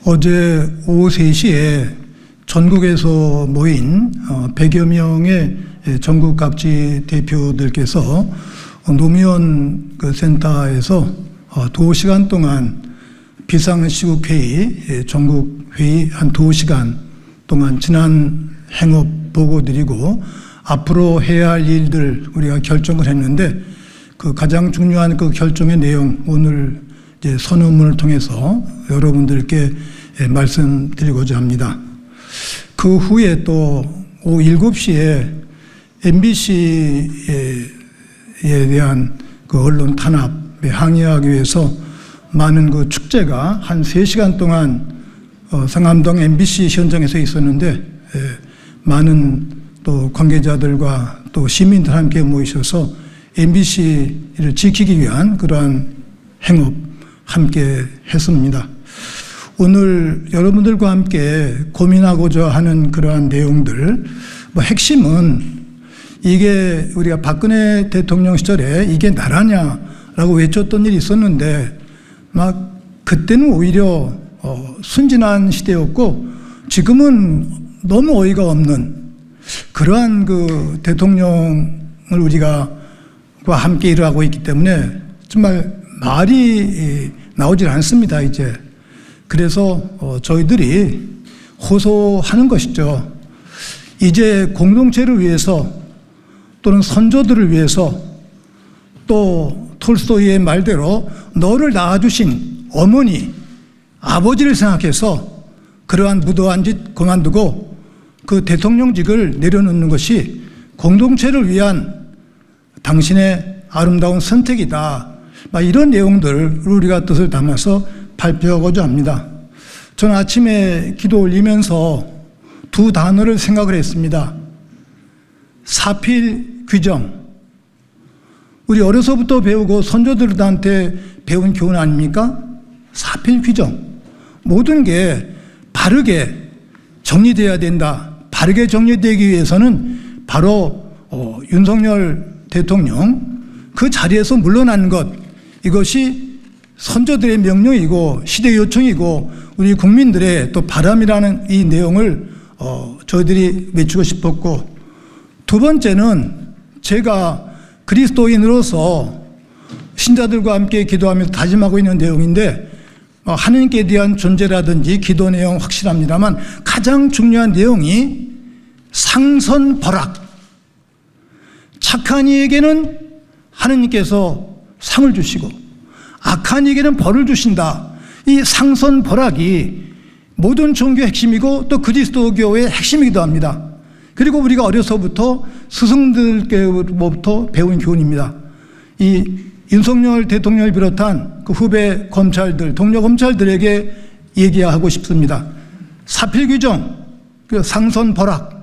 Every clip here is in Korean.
어제 오후 3시에 전국에서 모인 100여 명의 전국 각지 대표들께서 노무현 센터에서 2시간 동안 비상시국회의, 전국회의 한 2시간 동안 지난 행업 보고 드리고 앞으로 해야 할 일들 우리가 결정을 했는데 그 가장 중요한 그 결정의 내용 오늘 이제 선언문을 통해서 여러분들께 말씀드리고자 합니다. 그 후에 또 오후 7시에 MBC에 대한 그 언론 탄압에 항의하기 위해서 많은 그 축제가 한 3시간 동안 상암동 MBC 현장에서 있었는데 많은 또 관계자들과 또 시민들 함께 모이셔서 MBC를 지키기 위한 그러한 행업 함께 했습니다. 오늘 여러분들과 함께 고민하고자 하는 그러한 내용들, 핵심은 이게 우리가 박근혜 대통령 시절에 이게 나라냐라고 외쳤던 일이 있었는데 막 그때는 오히려 순진한 시대였고 지금은 너무 어이가 없는 그러한 그 대통령을 우리가 함께 일하고 있기 때문에 정말 말이 나오질 않습니다, 이제. 그래서 저희들이 호소하는 것이죠. 이제 공동체를 위해서 또는 선조들을 위해서 또 톨스토이의 말대로 너를 낳아주신 어머니, 아버지를 생각해서 그러한 무도한 짓 그만두고 그 대통령직을 내려놓는 것이 공동체를 위한 당신의 아름다운 선택이다. 이런 내용들을 우리가 뜻을 담아서 발표하고자 합니다. 저는 아침에 기도 올리면서 두 단어를 생각을 했습니다. 사필 규정. 우리 어려서부터 배우고 선조들한테 배운 교훈 아닙니까? 사필 규정. 모든 게 바르게 정리되어야 된다. 바르게 정리되기 위해서는 바로 윤석열 대통령 그 자리에서 물러나는 것, 이것이 선조들의 명령이고 시대 요청이고 우리 국민들의 또 바람이라는 이 내용을 저희들이 외치고 싶었고, 두 번째는 제가 그리스도인으로서 신자들과 함께 기도하면서 다짐하고 있는 내용인데 하느님께 대한 존재라든지 기도 내용 확실합니다만 가장 중요한 내용이 상선벌악. 착한 이에게는 하느님께서 상을 주시고 악한 이에게는 벌을 주신다. 이 상선벌악이 모든 종교의 핵심이고 또 그리스도교의 핵심이기도 합니다. 그리고 우리가 어려서부터 스승들께로부터 배운 교훈입니다. 이 윤석열 대통령을 비롯한 그 후배 검찰들, 동료 검찰들에게 얘기하고 싶습니다. 사필규정, 그 상선벌악,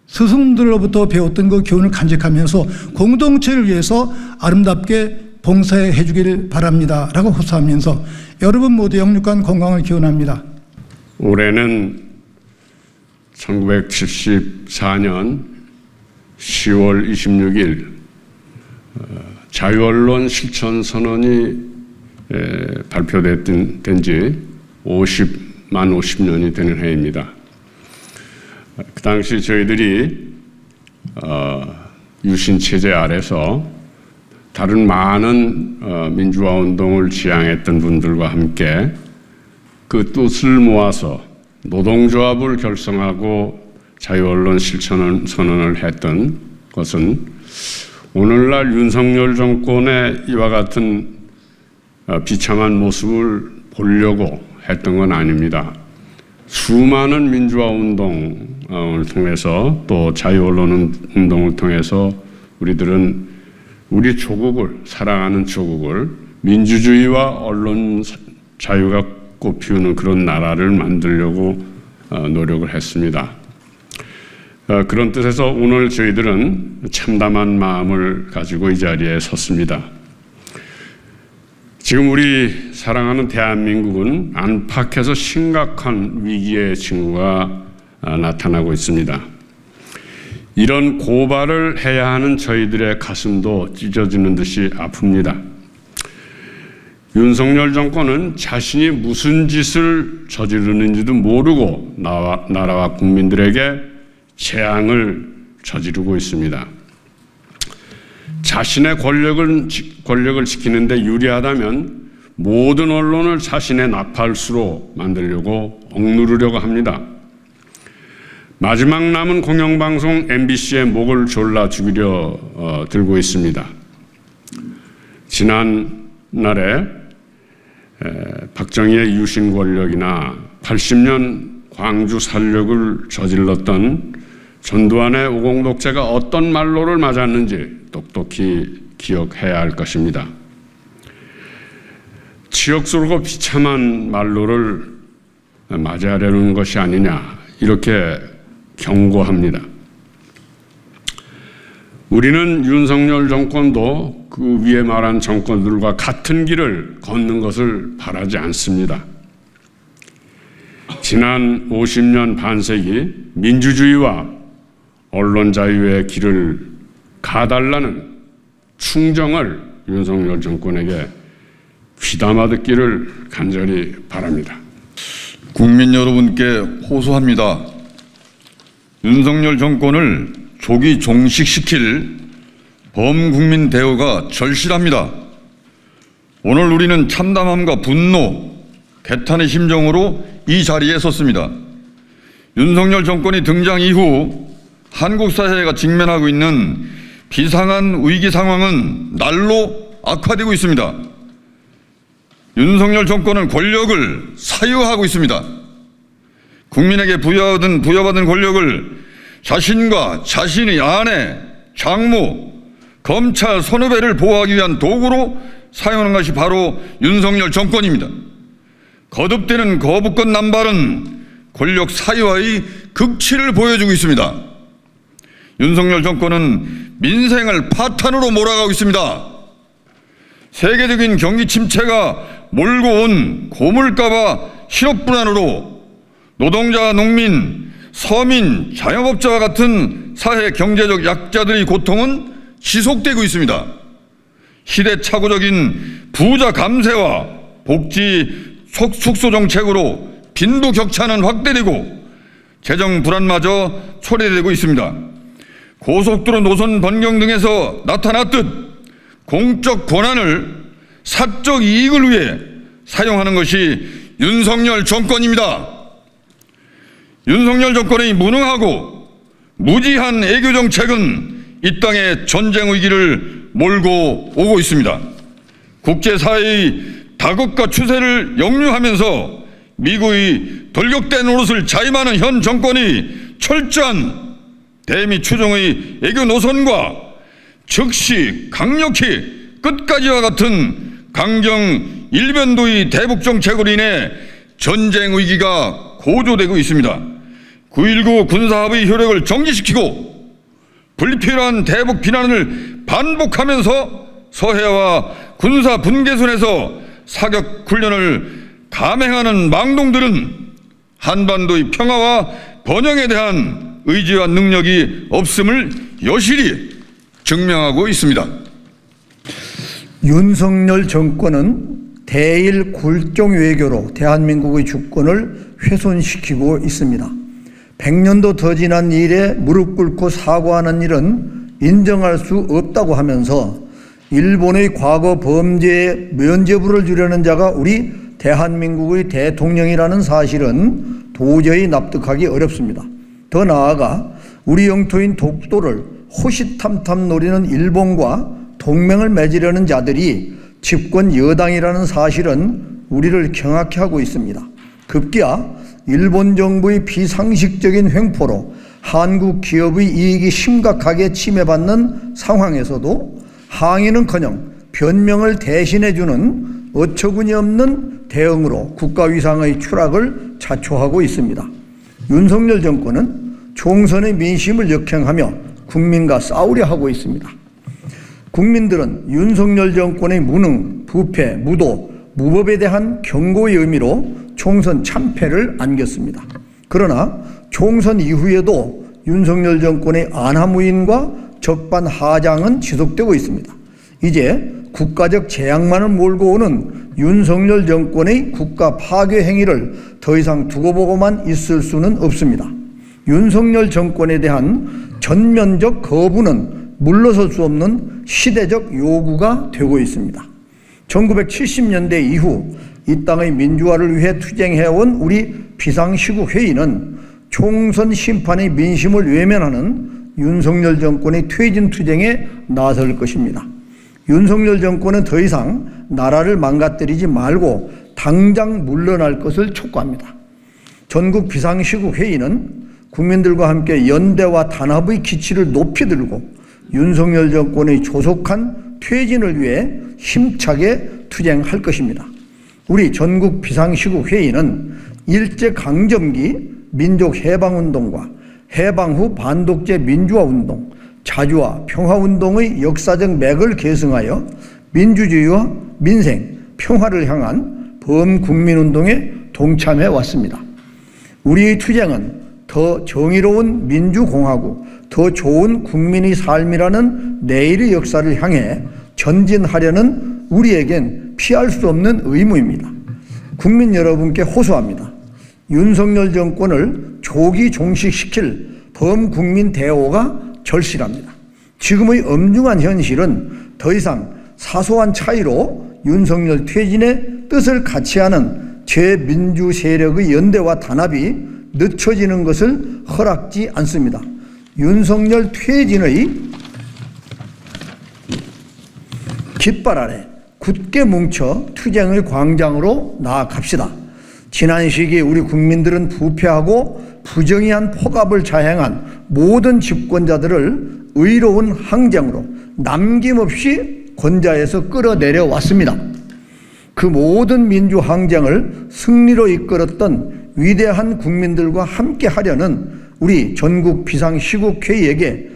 스승들로부터 배웠던 그 교훈을 간직하면서 공동체를 위해서 아름답게 봉사해 주기를 바랍니다. 라고 호소하면서 여러분 모두 영육간 건강을 기원합니다. 올해는 1974년 10월 26일 자유언론 실천선언이 발표된 지 50년이 되는 해입니다. 그 당시 저희들이 유신체제 아래서 다른 많은 민주화 운동을 지향했던 분들과 함께 그 뜻을 모아서 노동조합을 결성하고 자유언론 실천선언을 했던 것은 오늘날 윤석열 정권의 이와 같은 비참한 모습을 보려고 했던 건 아닙니다. 수많은 민주화 운동을 통해서 또 자유언론 운동을 통해서 우리들은 우리 조국을, 사랑하는 조국을 민주주의와 언론 자유가 꽃피우는 그런 나라를 만들려고 노력을 했습니다. 그런 뜻에서 오늘 저희들은 참담한 마음을 가지고 이 자리에 섰습니다. 지금 우리 사랑하는 대한민국은 안팎에서 심각한 위기의 징후가 나타나고 있습니다. 이런 고발을 해야 하는 저희들의 가슴도 찢어지는 듯이 아픕니다. 윤석열 정권은 자신이 무슨 짓을 저지르는지도 모르고 나라와 국민들에게 재앙을 저지르고 있습니다. 자신의 권력을 지키는 데 유리하다면 모든 언론을 자신의 나팔수로 만들려고 억누르려고 합니다. 마지막 남은 공영방송 MBC의 목을 졸라 죽이려 들고 있습니다. 지난날에 박정희의 유신 권력이나 80년 광주 살력을 저질렀던 전두환의 오공독재가 어떤 말로를 맞았는지 똑똑히 기억해야 할 것입니다. 치욕스럽고 비참한 말로를 맞이하려는 것이 아니냐, 이렇게 경고합니다. 우리는 윤석열 정권도 그 위에 말한 정권들과 같은 길을 걷는 것을 바라지 않습니다. 지난 50년 반세기 민주주의와 언론 자유의 길을 가달라는 충정을 윤석열 정권에게 귀담아 듣기를 간절히 바랍니다. 국민 여러분께 호소합니다. 윤석열 정권을 조기 종식시킬 범국민 대우가 절실합니다. 오늘 우리는 참담함과 분노, 개탄의 심정으로 이 자리에 섰습니다. 윤석열 정권이 등장 이후 한국 사회가 직면하고 있는 비상한 위기 상황은 날로 악화되고 있습니다. 윤석열 정권은 권력을 사유하고 있습니다. 국민에게 부여받은 권력을 자신과 자신의 아내, 장모, 검찰, 선후배를 보호하기 위한 도구로 사용하는 것이 바로 윤석열 정권입니다. 거듭되는 거부권 남발은 권력 사유화의 극치를 보여주고 있습니다. 윤석열 정권은 민생을 파탄으로 몰아가고 있습니다. 세계적인 경기 침체가 몰고 온 고물가와 실업불안으로 노동자, 농민, 서민, 자영업자와 같은 사회 경제적 약자들의 고통은 지속되고 있습니다. 시대착오적인 부자 감세와 복지 축소 정책으로 빈부격차는 확대되고 재정 불안마저 초래되고 있습니다. 고속도로 노선 변경 등에서 나타났듯 공적 권한을 사적 이익을 위해 사용하는 것이 윤석열 정권입니다. 윤석열 정권의 무능하고 무지한 애교 정책은 이 땅에 전쟁 위기를 몰고 오고 있습니다. 국제사회의 다급과 추세를 역류하면서 미국의 돌격된 노릇을 자임하는 현 정권이 철저한 대미 추종의 애교 노선과 즉시 강력히 끝까지와 같은 강경 일변도의 대북 정책으로 인해 전쟁 위기가 고조되고 있습니다. 9.19 군사합의 효력을 정지시키고 불필요한 대북 비난을 반복하면서 서해와 군사 분계선에서 사격 훈련을 감행하는 망동들은 한반도의 평화와 번영에 대한 의지와 능력이 없음을 여실히 증명하고 있습니다. 윤석열 정권은 대일 굴종 외교로 대한민국의 주권을 훼손시키고 있습니다. 100년도 더 지난 일에 무릎 꿇고 사과하는 일은 인정할 수 없다고 하면서 일본의 과거 범죄에 면죄부를 주려는 자가 우리 대한민국의 대통령이라는 사실은 도저히 납득하기 어렵습니다. 더 나아가 우리 영토인 독도를 호시탐탐 노리는 일본과 동맹을 맺으려는 자들이 집권 여당이라는 사실은 우리를 경악해 하고 있습니다. 급기야 일본 정부의 비상식적인 횡포로 한국 기업의 이익이 심각하게 침해받는 상황에서도 항의는커녕 변명을 대신해주는 어처구니 없는 대응으로 국가 위상의 추락을 자초하고 있습니다. 윤석열 정권은 총선의 민심을 역행하며 국민과 싸우려 하고 있습니다. 국민들은 윤석열 정권의 무능, 부패, 무도, 무법에 대한 경고의 의미로 총선 참패를 안겼습니다. 그러나 총선 이후에도 윤석열 정권의 안하무인과 적반하장은 지속되고 있습니다. 이제 국가적 재앙만을 몰고 오는 윤석열 정권의 국가 파괴 행위를 더 이상 두고 보고만 있을 수는 없습니다. 윤석열 정권에 대한 전면적 거부는 물러설 수 없는 시대적 요구가 되고 있습니다. 1970년대 이후 이 땅의 민주화를 위해 투쟁해온 우리 비상시국회의는 총선 심판의 민심을 외면하는 윤석열 정권의 퇴진 투쟁에 나설 것입니다. 윤석열 정권은 더 이상 나라를 망가뜨리지 말고 당장 물러날 것을 촉구합니다. 전국 비상시국회의는 국민들과 함께 연대와 단합의 기치를 높이 들고 윤석열 정권의 조속한 퇴진을 위해 힘차게 투쟁할 것입니다. 우리 전국 비상시국회의는 일제강점기 민족해방운동과 해방 후 반독재 민주화운동, 자주화, 평화운동의 역사적 맥을 계승하여 민주주의와 민생, 평화를 향한 범국민운동에 동참해 왔습니다. 우리의 투쟁은 더 정의로운 민주공화국, 더 좋은 국민의 삶이라는 내일의 역사를 향해 전진하려는 우리에겐 피할 수 없는 의무입니다. 국민 여러분께 호소합니다. 윤석열 정권을 조기 종식시킬 범국민 대오가 절실합니다. 지금의 엄중한 현실은 더 이상 사소한 차이로 윤석열 퇴진의 뜻을 같이 하는 제민주 세력의 연대와 단합이 늦춰지는 것을 허락지 않습니다. 윤석열 퇴진의 깃발 아래 굳게 뭉쳐 투쟁의 광장으로 나아갑시다. 지난 시기 우리 국민들은 부패하고 부정의한 폭압을 자행한 모든 집권자들을 의로운 항쟁으로 남김없이 권좌에서 끌어내려 왔습니다. 그 모든 민주 항쟁을 승리로 이끌었던 위대한 국민들과 함께 하려는 우리 전국 비상시국회의에게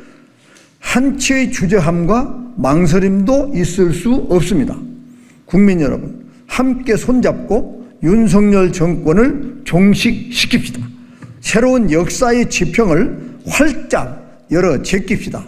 한치의 주저함과 망설임도 있을 수 없습니다. 국민 여러분, 함께 손잡고 윤석열 정권을 종식시킵시다. 새로운 역사의 지평을 활짝 열어 제낍시다.